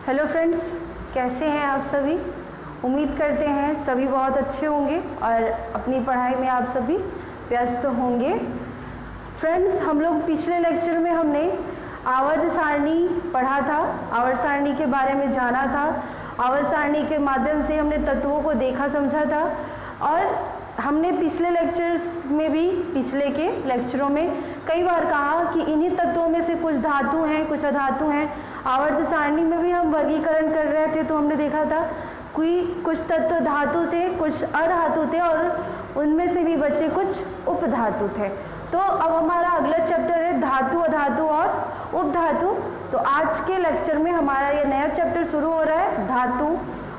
Hello friends, कैसे हैं आप सभी। उम्मीद करते हैं सभी बहुत अच्छे होंगे और अपनी पढ़ाई में आप सभी व्यस्त होंगे। फ्रेंड्स, हम लोग पिछले लेक्चर में हमने आवर्त सारणी पढ़ा था, आवर्त सारणी के बारे में जाना था। आवर्त सारणी के माध्यम से हमने तत्वों को देखा समझा था और हमने पिछले लेक्चर्स में भी, पिछले के लेक्चरों में कई बार कहा कि इन्हीं तत्वों में से कुछ धातु हैं, कुछ अधातु हैं। आवर्त सारणी में भी हम वर्गीकरण कर रहे थे तो हमने देखा था कि कुछ तत्व धातु थे, कुछ अधातु थे और उनमें से भी बचे कुछ उपधातु थे। तो अब हमारा अगला चैप्टर है धातु, अधातु और उपधातु। तो आज के लेक्चर में हमारा ये नया चैप्टर शुरू हो रहा है, धातु,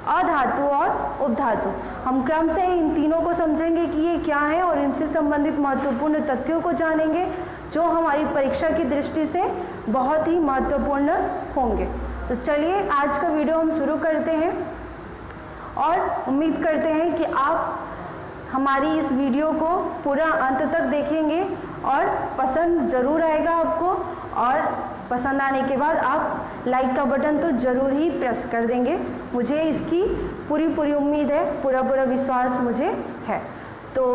अधातु और उपधातु। हम क्रम से इन तीनों को समझेंगे कि ये क्या है और इनसे संबंधित महत्वपूर्ण तथ्यों को जानेंगे जो हमारी परीक्षा की दृष्टि से बहुत ही महत्वपूर्ण होंगे। तो चलिए आज का वीडियो हम शुरू करते हैं और उम्मीद करते हैं कि आप हमारी इस वीडियो को पूरा अंत तक देखेंगे और पसंद ज़रूर आएगा आपको, और पसंद आने के बाद आप लाइक का बटन तो ज़रूर ही प्रेस कर देंगे। मुझे इसकी पूरी उम्मीद है, पूरा विश्वास मुझे है। तो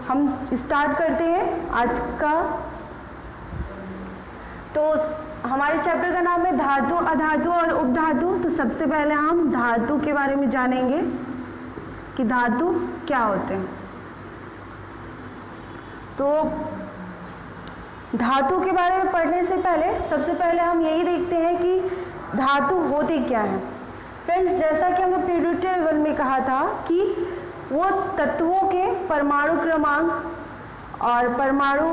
हम स्टार्ट करते हैं आज का। तो हमारे चैप्टर का नाम है धातु, अधातु और उपधातु। तो सबसे पहले हम धातु के बारे में जानेंगे कि धातु क्या होते हैं। तो धातु के बारे में पढ़ने से पहले सबसे पहले हम यही देखते हैं कि धातु होते क्या हैं। फ्रेंड्स, जैसा कि हमने पीरियोडिक टेबल में कहा था कि वो तत्वों के परमाणु क्रमांक और परमाणु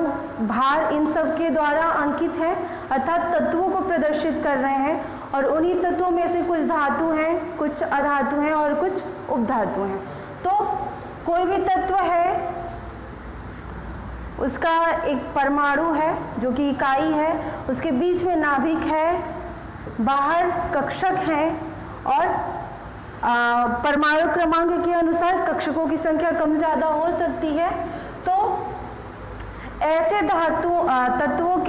भार इन सब के द्वारा अंकित है, अर्थात तत्वों को प्रदर्शित कर रहे हैं। और उन्हीं तत्वों में से कुछ धातु हैं, कुछ अधातु हैं और कुछ उपधातु हैं। तो कोई भी तत्व है, उसका एक परमाणु है जो कि इकाई है, उसके बीच में नाभिक है, बाहर कक्षक हैं और परमाणु क्रमांक के अनुसार कक्षकों की संख्या कम ज़्यादा हो सकती है। तो ऐसे तत्वों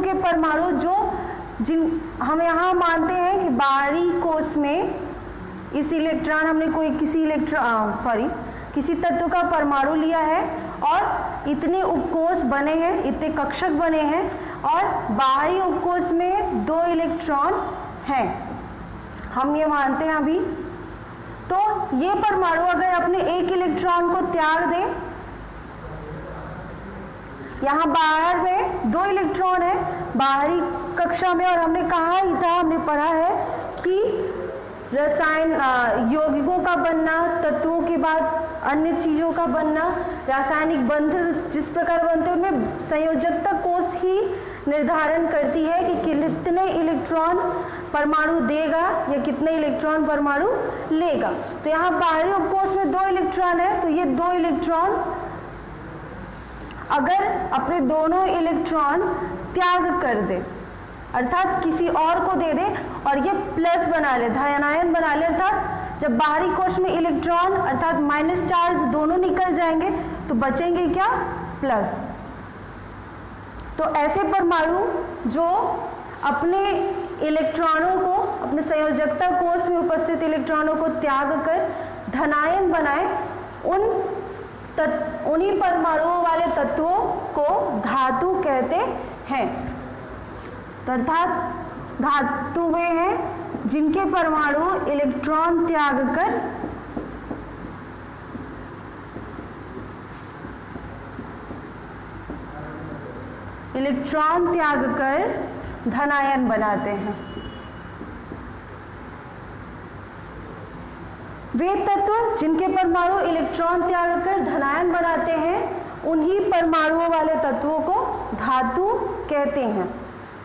के परमाणु जिन हम यहाँ मानते हैं कि बाहरी कोश में इस इलेक्ट्रॉन, हमने किसी तत्व का परमाणु लिया है और इतने उपकोष बने हैं, इतने कक्षक बने हैं और बाहरी उपकोष में 2 इलेक्ट्रॉन हैं, हम ये मानते हैं अभी। तो ये परमाणु अगर अपने एक इलेक्ट्रॉन को त्याग दे, यहाँ बाहर में 2 इलेक्ट्रॉन है बाहरी कक्षा में, और हमने कहा ही था, हमने पढ़ा है कि रसायन यौगिकों का बनना, तत्वों के बाद अन्य चीजों का बनना, रासायनिक बंध जिस प्रकार बनते हैं उनमें संयोजकता कोश ही निर्धारण करती है कि कितने इलेक्ट्रॉन परमाणु देगा या कितने इलेक्ट्रॉन परमाणु लेगा। तो यहाँ बाहरी उपकोश में 2 इलेक्ट्रॉन है, तो ये 2 इलेक्ट्रॉन अगर अपने दोनों इलेक्ट्रॉन त्याग कर दे, अर्थात किसी और को दे दे और ये प्लस बना ले, धनायन बना ले, अर्थात जब बाहरी कोश में इलेक्ट्रॉन अर्थात माइनस चार्ज दोनों निकल जाएंगे तो बचेंगे क्या, प्लस। तो ऐसे परमाणु जो अपने इलेक्ट्रॉनों को, अपने संयोजकता कोश में उपस्थित इलेक्ट्रॉनों को त्याग कर धनायन बनाए, उन्हीं परमाणुओं वाले तत्वों को धातु कहते हैं। अर्थात धातु वे हैं जिनके परमाणु इलेक्ट्रॉन त्याग कर धनायन बनाते हैं। वे तत्व जिनके परमाणु इलेक्ट्रॉन त्याग कर धनायन बनाते हैं, उन्हीं परमाणुओं वाले तत्वों को धातु कहते हैं।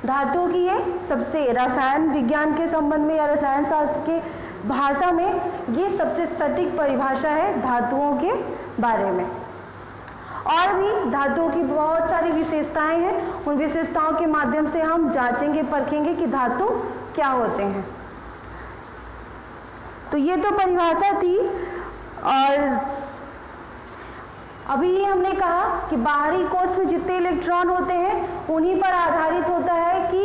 धातुओं की ये सबसे रसायन विज्ञान के संबंध में या रसायन शास्त्र के भाषा में ये सबसे सटीक परिभाषा है धातुओं के बारे में। और भी धातुओं की बहुत सारी विशेषताएं हैं, उन विशेषताओं के माध्यम से हम जांचेंगे, परखेंगे कि धातु क्या होते हैं। तो ये तो परिभाषा थी। और हमने कहा कि बाहरी कोश में जितने इलेक्ट्रॉन होते हैं उन्हीं पर आधारित होता है कि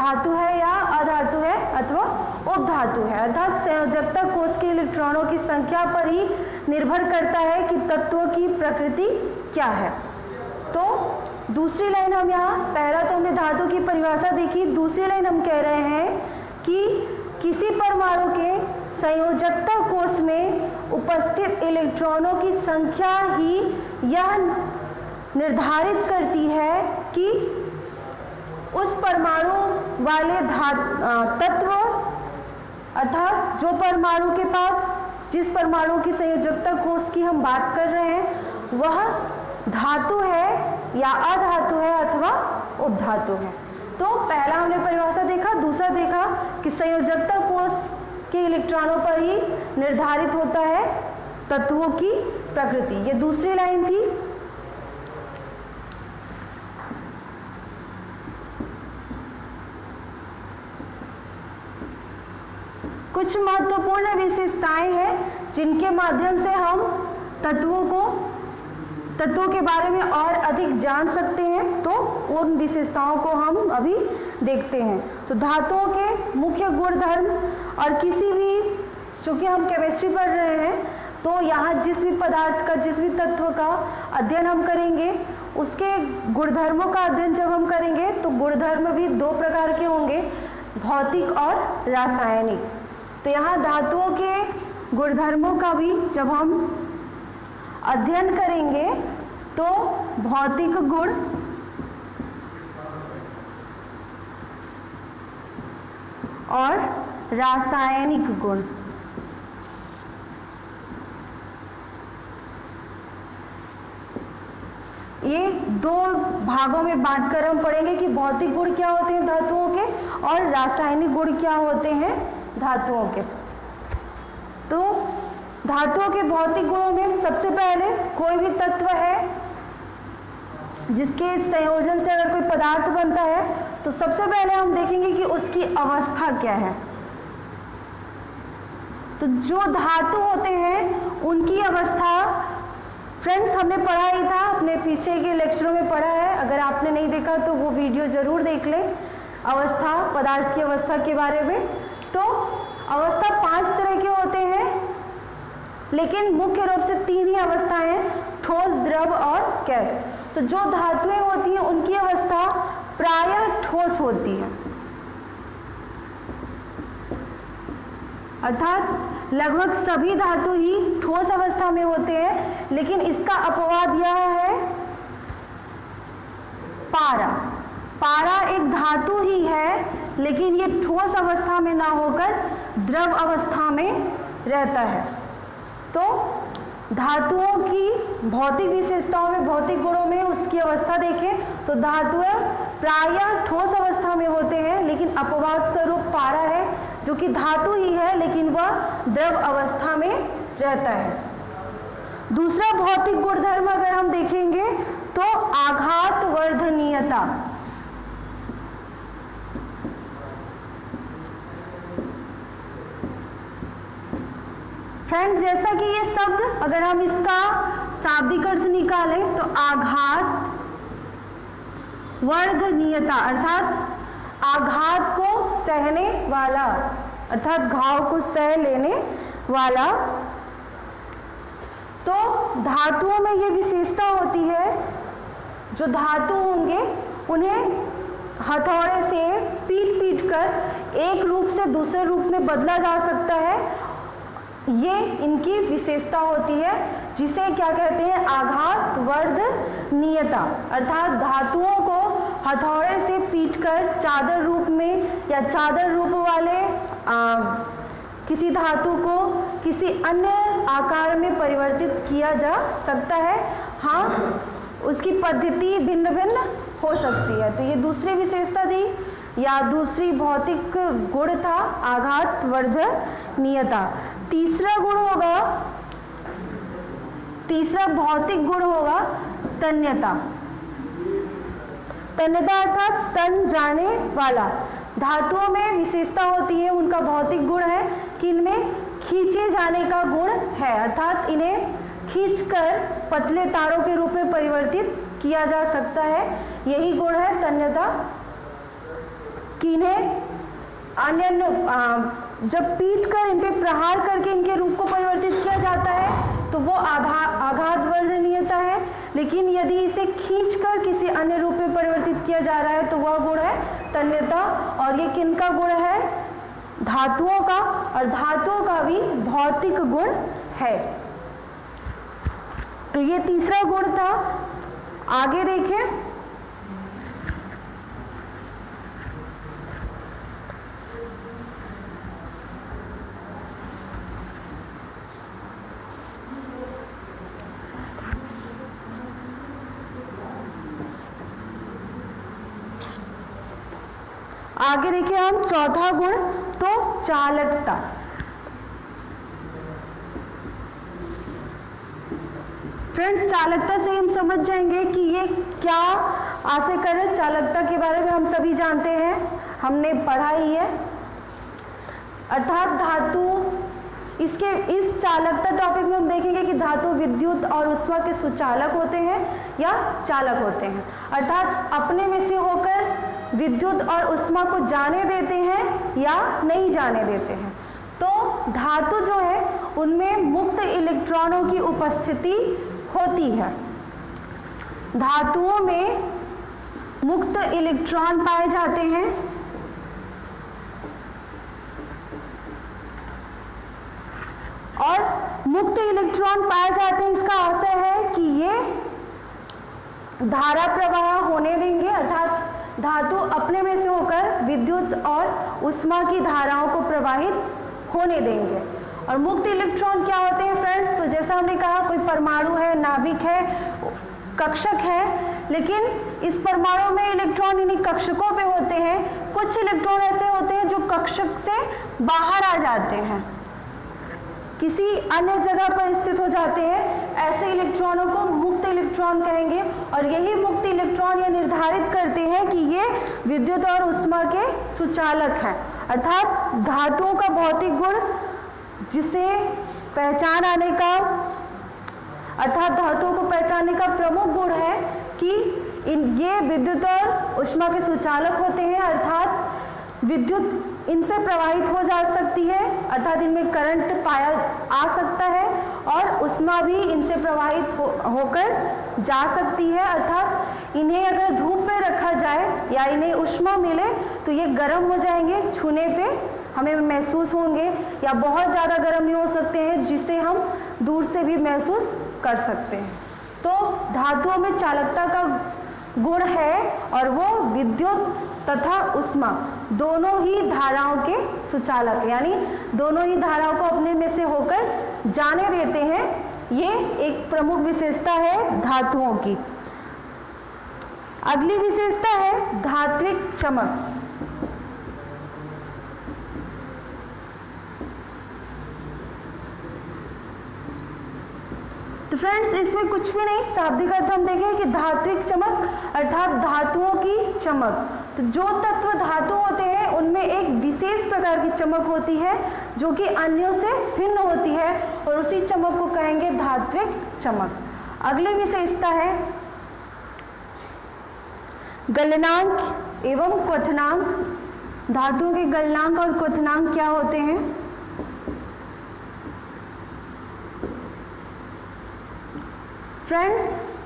धातु है या अधातु है अथवा उपधातु है। अर्थात संयोजकता कोष के इलेक्ट्रॉनों की संख्या पर ही निर्भर करता है कि तत्व की प्रकृति क्या है। तो दूसरी लाइन हम यहाँ, पहला तो हमने धातु की परिभाषा देखी, दूसरी लाइन हम कह रहे हैं कि किसी परमाणु के संयोजकता कोष में उपस्थित इलेक्ट्रॉनों की संख्या ही यह निर्धारित करती है कि उस परमाणु वाले तत्व, अर्थात जो परमाणु के पास, जिस परमाणु की संयोजकता कोष की हम बात कर रहे हैं वह धातु है या अधातु है अथवा उपधातु है। तो पहला हमने परिभाषा देखा, दूसरा देखा कि संयोजकता कोष के इलेक्ट्रॉनों पर ही निर्धारित होता है तत्वों की प्रकृति। ये दूसरी लाइन थी। कुछ महत्वपूर्ण विशेषताएं हैं जिनके माध्यम से हम तत्वों के बारे में और अधिक जान सकते हैं। तो उन विशेषताओं को हम अभी देखते हैं। तो धातुओं के मुख्य गुणधर्म, और किसी भी, चूंकि हम केमिस्ट्री पढ़ रहे हैं तो यहाँ जिस भी पदार्थ का, जिस भी तत्व का अध्ययन हम करेंगे उसके गुणधर्मों का अध्ययन जब हम करेंगे तो गुणधर्म भी दो प्रकार के होंगे, भौतिक और रासायनिक। तो यहाँ धातुओं के गुणधर्मों का भी जब हम अध्ययन करेंगे तो भौतिक गुण और रासायनिक गुण, ये दो भागों में बांटकर हम पढ़ेंगे कि भौतिक गुण क्या होते हैं धातुओं के और रासायनिक गुण क्या होते हैं धातुओं के। तो धातुओं के भौतिक गुणों में सबसे पहले कोई भी तत्व है जिसके संयोजन से अगर कोई पदार्थ बनता है तो सबसे पहले हम देखेंगे कि उसकी अवस्था क्या है। तो जो धातु होते हैं उनकी अवस्था, फ्रेंड्स हमने पढ़ा ही था, अपने पीछे के लेक्चरों में पढ़ा है, अगर आपने नहीं देखा तो वो वीडियो जरूर देख लें, अवस्था, पदार्थ की अवस्था के बारे में। तो अवस्था 5 तरह के होते हैं, लेकिन मुख्य रूप से 3 ही अवस्थाएं हैं, ठोस, द्रव और गैस। तो जो धातुएं होती हैं उनकी अवस्था प्रायः ठोस होती है, अर्थात लगभग सभी धातु ही ठोस अवस्था में होते हैं। लेकिन इसका अपवाद यह है पारा। पारा एक धातु ही है लेकिन ये ठोस अवस्था में ना होकर द्रव अवस्था में रहता है। तो धातुओं की भौतिक विशेषताओं में, भौतिक गुणों में उसकी अवस्था देखें तो धातुएं प्रायः ठोस अवस्था में होते हैं, लेकिन अपवाद स्वरूप पारा है जो कि धातु ही है लेकिन वह द्रव अवस्था में रहता है। दूसरा भौतिक गुणधर्म अगर हम देखेंगे तो आघात वर्धनीयता। फ्रेंड्स, जैसा कि ये शब्द अगर हम इसका शाब्दिक अर्थ निकालें तो आघात वर्धनीयता अर्थात आघात को सहने वाला, अर्थात घाव को सह लेने वाला। तो धातुओं में ये विशेषता होती है, जो धातु होंगे उन्हें हथौड़े से पीट कर एक रूप से दूसरे रूप में बदला जा सकता है। ये इनकी विशेषता होती है, जिसे क्या कहते हैं, आघात वर्धनीयता। अर्थात धातुओं को हथौड़े से पीटकर चादर रूप में या चादर रूप वाले किसी धातु को किसी अन्य आकार में परिवर्तित किया जा सकता है। हाँ, उसकी पद्धति भिन्न भिन्न हो सकती है। तो ये दूसरी विशेषता थी या दूसरी भौतिक गुण था आघात वर्धनीयता। तीसरा गुण होगा, तीसरा भौतिक गुण होगा तन्यता। तन्यता अर्थात तन जाने वाला। धातुओं में विशेषता होती है, उनका भौतिक गुण है कि इनमें खींचे जाने का गुण है, अर्थात इन्हें खींचकर पतले तारों के रूप में परिवर्तित किया जा सकता है। यही गुण है तन्यता कि इन्हें अन्य जब पीट कर इन पे प्रहार करके इनके रूप को परिवर्तित किया जाता है तो वो आघात वर्णनीयता है, लेकिन यदि इसे खींचकर किसी अन्य रूप में परिवर्तित किया जा रहा है तो वह गुण है तन्यता। और ये किनका गुण है? धातुओं का, और धातुओं का भी भौतिक गुण है। तो ये तीसरा गुण था। आगे देखें, आगे देखिए हम चौथा गुण, तो चालकता। फ्रेंड्स, चालकता से हम समझ जाएंगे कि ये क्या आशय कर रहे हैं। चालकता के बारे में हम सभी जानते हैं, हमने पढ़ा ही है। अर्थात धातु, इस चालकता टॉपिक में हम देखेंगे कि धातु विद्युत और ऊष्मा के सुचालक होते हैं या चालक होते हैं। अर्थात अपने में से होकर विद्युत और ऊष्मा को जाने देते हैं या नहीं जाने देते हैं। तो धातु जो है उनमें मुक्त इलेक्ट्रॉनों की उपस्थिति होती है। धातुओं में मुक्त इलेक्ट्रॉन पाए जाते हैं और मुक्त इलेक्ट्रॉन पाए जाते हैं, इसका आशय है कि ये धारा प्रवाह होने देंगे। अर्थात धातु अपने में से होकर विद्युत और ऊष्मा की धाराओं को प्रवाहित होने देंगे। और मुक्त इलेक्ट्रॉन क्या होते हैं फ्रेंड्स? तो जैसा हमने कहा, कोई परमाणु है, नाभिक है, कक्षक है, लेकिन इस परमाणु में इलेक्ट्रॉन इन्हीं कक्षकों पे होते हैं। कुछ इलेक्ट्रॉन ऐसे होते हैं जो कक्षक से बाहर आ जाते हैं, किसी अन्य जगह पर स्थित हो जाते हैं। ऐसे इलेक्ट्रॉनों को मुक्त इलेक्ट्रॉन कहेंगे। और यही मुक्त इलेक्ट्रॉन ये निर्धारित करते हैं कि ये विद्युत और ऊष्मा के सुचालक हैं। अर्थात धातुओं का भौतिक गुण जिसे पहचान आने का, अर्थात धातुओं को पहचानने का प्रमुख गुण है कि ये विद्युत और ऊष्मा के सुचालक होते हैं। अर्थात विद्युत इनसे प्रवाहित हो जा सकती है, अर्थात इनमें करंट पाया आ सकता है, और ऊष्मा भी इनसे प्रवाहित होकर जा सकती है। अर्थात इन्हें अगर धूप पे रखा जाए या इन्हें ऊष्मा मिले तो ये गर्म हो जाएंगे, छूने पे हमें महसूस होंगे, या बहुत ज़्यादा गर्म भी हो सकते हैं जिसे हम दूर से भी महसूस कर सकते हैं। तो धातुओं में चालकता का गुण है और वो विद्युत तथा ऊष्मा दोनों ही धाराओं के सुचालक, यानी दोनों ही धाराओं को अपने में से होकर जाने देते हैं। ये एक प्रमुख विशेषता है धातुओं की। अगली विशेषता है धात्विक चमक। तो फ्रेंड्स, इसमें कुछ भी नहीं, शाब्दिक अर्थ हम देखें कि धात्विक चमक अर्थात धातुओं की चमक। तो जो तत्व धातु होते हैं उनमें एक विशेष प्रकार की चमक होती है जो कि अन्यों से भिन्न होती है, और उसी चमक को कहेंगे धात्विक चमक। अगली विशेषता है गलनांक एवं क्वथनांक। धातुओं के गलनांक और क्वथनांक क्या होते हैं? फ्रेंड्स,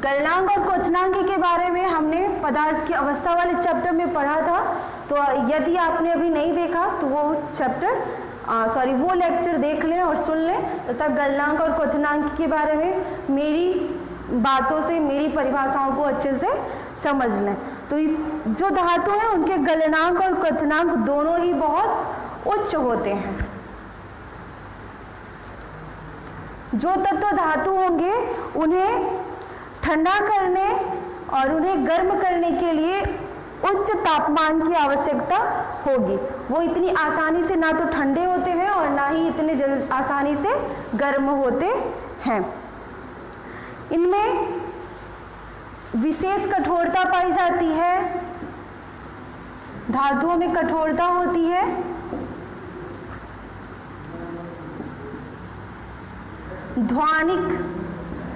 गलनांक और क्वथनांक के बारे में हमने पदार्थ की अवस्था वाले चैप्टर में पढ़ा था। तो यदि आपने अभी नहीं देखा तो वो लेक्चर देख लें और सुन लें, तथा गलनांक और क्वथनांक के बारे में मेरी बातों से, मेरी परिभाषाओं को अच्छे से समझ लें। तो जो धातु हैं उनके गलनांक और क्वथनांक दोनों ही बहुत उच्च होते हैं। जो तत्व धातु होंगे उन्हें ठंडा करने और उन्हें गर्म करने के लिए उच्च तापमान की आवश्यकता होगी। वो इतनी आसानी से ना तो ठंडे होते हैं और ना ही इतने आसानी से गर्म होते हैं। इनमें विशेष कठोरता पाई जाती है, धातुओं में कठोरता होती है। ध्वनिक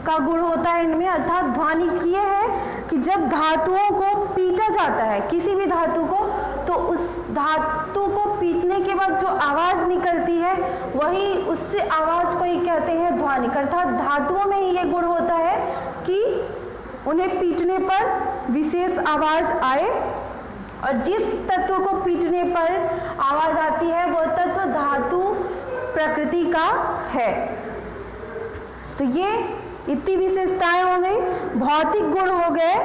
का गुण होता है इनमें, अर्थात ध्वनिक ये है कि जब धातुओं को पीटा जाता है, किसी भी धातु को तो उस धातु को पीटने के बाद जो आवाज निकलती है वही उससे आवाज को ही कहते हैं ध्वनिक। अर्थात धातुओं में ही ये गुण होता है कि उन्हें पीटने पर विशेष आवाज आए, और जिस तत्व को पीटने पर आवाज आती है वो तत्व धातु प्रकृति का है। तो ये इतनी विशेषताएं हो गई, भौतिक गुण हो गए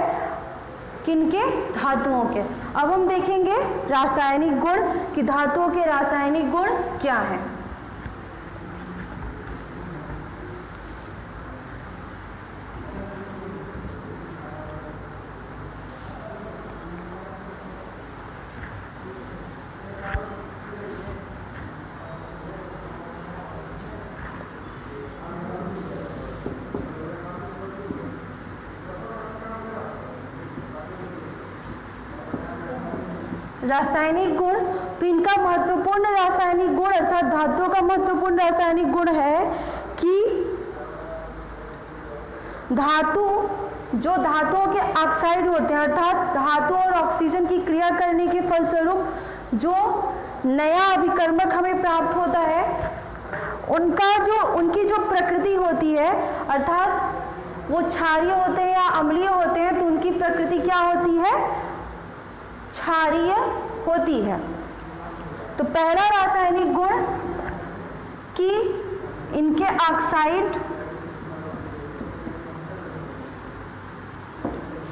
किनके? धातुओं के। अब हम देखेंगे रासायनिक गुण कि धातुओं के रासायनिक गुण क्या हैं। रासायनिक गुण, तो इनका महत्वपूर्ण रासायनिक गुण अर्थात धातुओं का महत्वपूर्ण रासायनिक गुण है कि धातु जो धातुओं के ऑक्साइड होते हैं अर्थात धातु और ऑक्सीजन की क्रिया करने के फलस्वरूप जो नया अभिकर्मक हमें प्राप्त होता है उनकी जो प्रकृति होती है अर्थात वो क्षारीय होते हैं या अम्लीय होते हैं, तो उनकी प्रकृति क्या होती है? क्षारीय होती है। तो पहला रासायनिक गुण कि इनके ऑक्साइड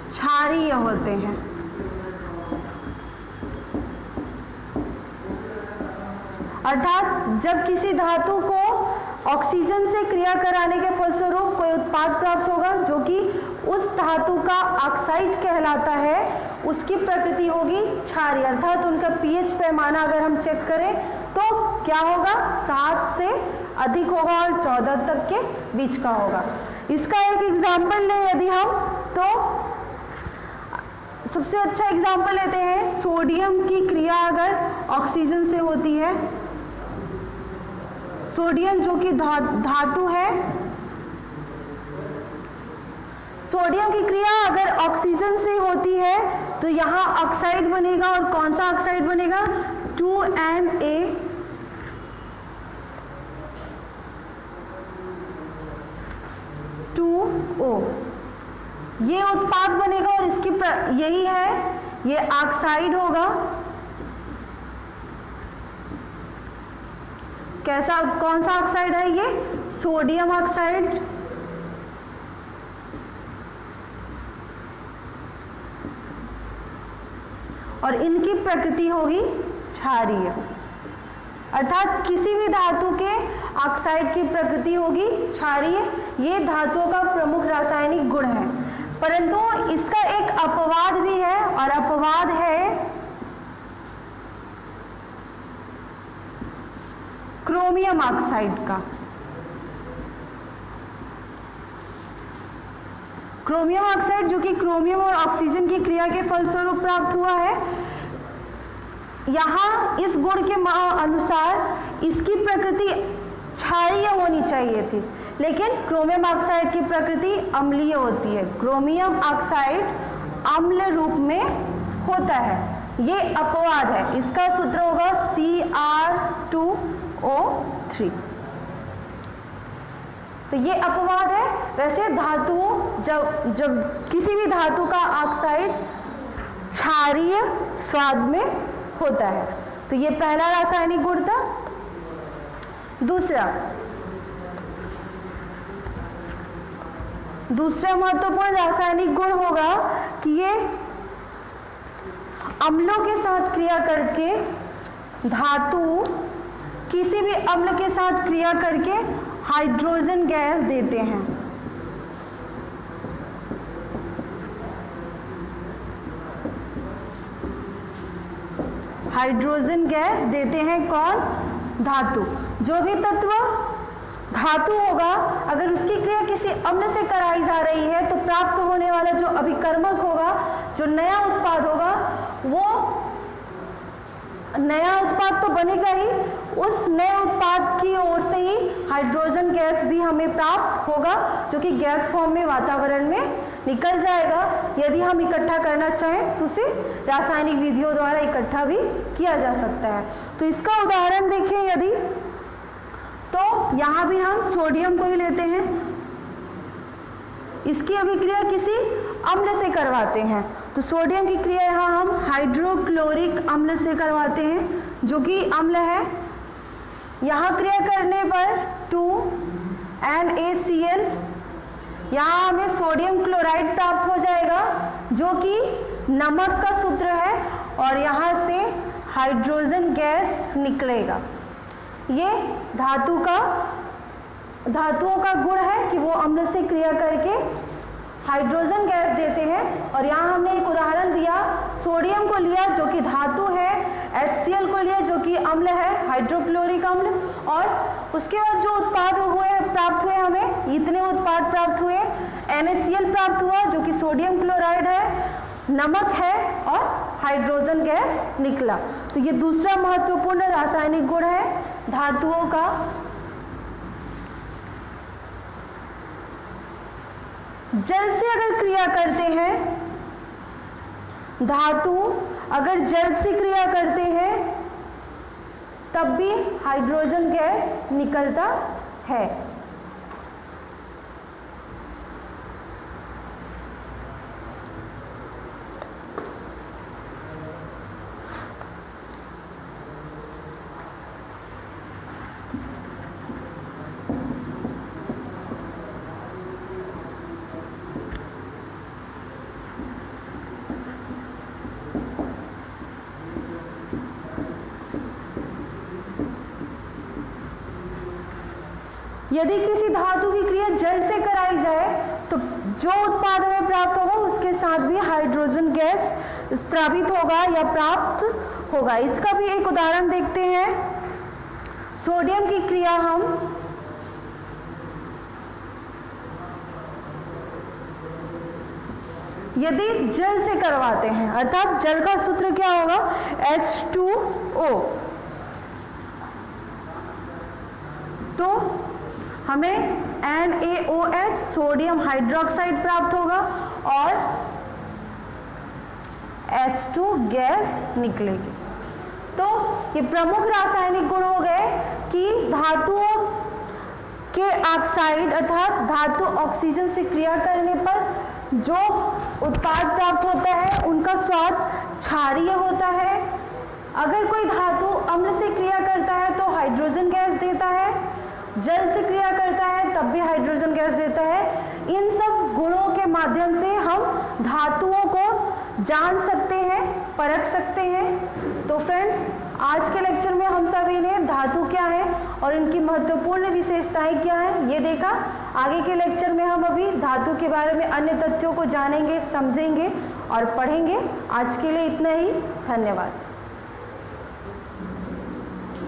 क्षारीय होते हैं। अर्थात जब किसी धातु को ऑक्सीजन से क्रिया कराने के फलस्वरूप कोई उत्पाद प्राप्त होगा जो कि उस धातु का ऑक्साइड कहलाता है, उसकी प्रकृति होगी क्षारीय। अर्थात उनका पीएच पैमाना अगर हम चेक करें तो क्या होगा? 7 से अधिक होगा और 14 तक के बीच का होगा। इसका एक एग्जाम्पल लें यदि हम, तो सबसे अच्छा एग्जाम्पल लेते हैं सोडियम की क्रिया अगर ऑक्सीजन से होती है। सोडियम जो कि धातु है, सोडियम की क्रिया अगर ऑक्सीजन से होती है तो यहाँ ऑक्साइड बनेगा, और कौन सा ऑक्साइड बनेगा? 2Na 2O, ये उत्पाद बनेगा और इसकी यही है, ये ऑक्साइड होगा। कैसा, कौन सा ऑक्साइड है ये? Sodium oxide. और इनकी प्रकृति होगी क्षारीय। अर्थात किसी भी धातु के ऑक्साइड की प्रकृति होगी क्षारीय। ये धातुओं का प्रमुख रासायनिक गुण है, परंतु इसका एक अपवाद भी है, और अपवाद है क्रोमियम ऑक्साइड का। क्रोमियम ऑक्साइड जो कि क्रोमियम और ऑक्सीजन की क्रिया के फलस्वरूप प्राप्त हुआ है, यहाँ इस गुण के अनुसार इसकी प्रकृति क्षारीय होनी चाहिए थी, लेकिन क्रोमियम ऑक्साइड की प्रकृति अम्लीय होती है। क्रोमियम ऑक्साइड अम्ल रूप में होता है, ये अपवाद है। इसका सूत्र होगा Cr2O3। तो ये अपवाद है। वैसे धातुओं जब किसी भी धातु का ऑक्साइड क्षारीय स्वाद में होता है। तो ये पहला रासायनिक गुण था। दूसरा महत्वपूर्ण रासायनिक गुण होगा कि ये अम्लों के साथ क्रिया करके धातु किसी भी अम्ल के साथ क्रिया करके हाइड्रोजन गैस देते हैं। हाइड्रोजन गैस देते हैं कौन? धातु। जो भी तत्व धातु होगा, अगर उसकी क्रिया किसी अम्ल से कराई जा रही है तो प्राप्त होने वाला जो अभिकर्मक होगा, जो नया उत्पाद होगा, वो नया उत्पाद उत्पाद तो बनेगा ही, उस नए उत्पाद की ओर से ही हाइड्रोजन गैस भी हमें प्राप्त होगा, जो कि गैस फॉर्म में वातावरण में निकल जाएगा। यदि हम इकट्ठा करना चाहें तो उसे रासायनिक विधियों द्वारा इकट्ठा भी किया जा सकता है। तो इसका उदाहरण देखें यदि, तो यहाँ भी हम सोडियम को ही लेते हैं, इसकी अभिक्रिया किसी अम्ल से करवाते हैं। तो सोडियम की क्रिया यहाँ हम हाइड्रोक्लोरिक अम्ल से करवाते हैं, जो कि अम्ल है। यहाँ क्रिया करने पर 2NaCl, यहाँ हमें सोडियम क्लोराइड प्राप्त हो जाएगा, जो कि नमक का सूत्र है, और यहाँ से हाइड्रोजन गैस निकलेगा। ये धातुओं का गुण है कि वो अम्ल से क्रिया करके हाइड्रोजन गैस देते हैं। और यहाँ हमने एक उदाहरण दिया, सोडियम को लिया जो कि धातु है, HCl को लिया जो कि अम्ल है, हाइड्रोक्लोरिक अम्ल, और उसके बाद जो उत्पाद प्राप्त हुए हमें इतने उत्पाद प्राप्त हुए। NaCl प्राप्त हुआ जो कि सोडियम क्लोराइड है, नमक है, और हाइड्रोजन गैस निकला। तो ये दूसरा महत्वपूर्ण रासायनिक गुण है धातुओं का। जल से अगर क्रिया करते हैं, धातु अगर जल से क्रिया करते हैं तब भी हाइड्रोजन गैस निकलता है। यदि किसी धातु की क्रिया जल से कराई जाए तो जो उत्पाद हमें प्राप्त होगा उसके साथ भी हाइड्रोजन गैस स्रावित होगा या प्राप्त होगा। इसका भी एक उदाहरण देखते हैं। सोडियम की क्रिया हम यदि जल से करवाते हैं, अर्थात जल का सूत्र क्या होगा, H2O, तो हमें NaOH सोडियम हाइड्रोक्साइड प्राप्त होगा और H2 गैस निकलेगी। तो ये प्रमुख रासायनिक गुण हो गए कि धातुओं के ऑक्साइड अर्थात धातु ऑक्सीजन से क्रिया करने पर जो उत्पाद प्राप्त होता है उनका स्वाद क्षारीय होता है। अगर कोई धातु अम्ल से क्रिया करता है तो हाइड्रोजन गैस देता है, जल से क्रिया करता है तब भी हाइड्रोजन गैस देता है। इन सब गुणों के माध्यम से हम धातुओं को जान सकते हैं, परख सकते हैं। तो फ्रेंड्स, आज के लेक्चर में हम सभी ने धातु क्या है और इनकी महत्वपूर्ण विशेषताएं क्या है ये देखा। आगे के लेक्चर में हम अभी धातु के बारे में अन्य तथ्यों को जानेंगे, समझेंगे और पढ़ेंगे। आज के लिए इतना ही, धन्यवाद।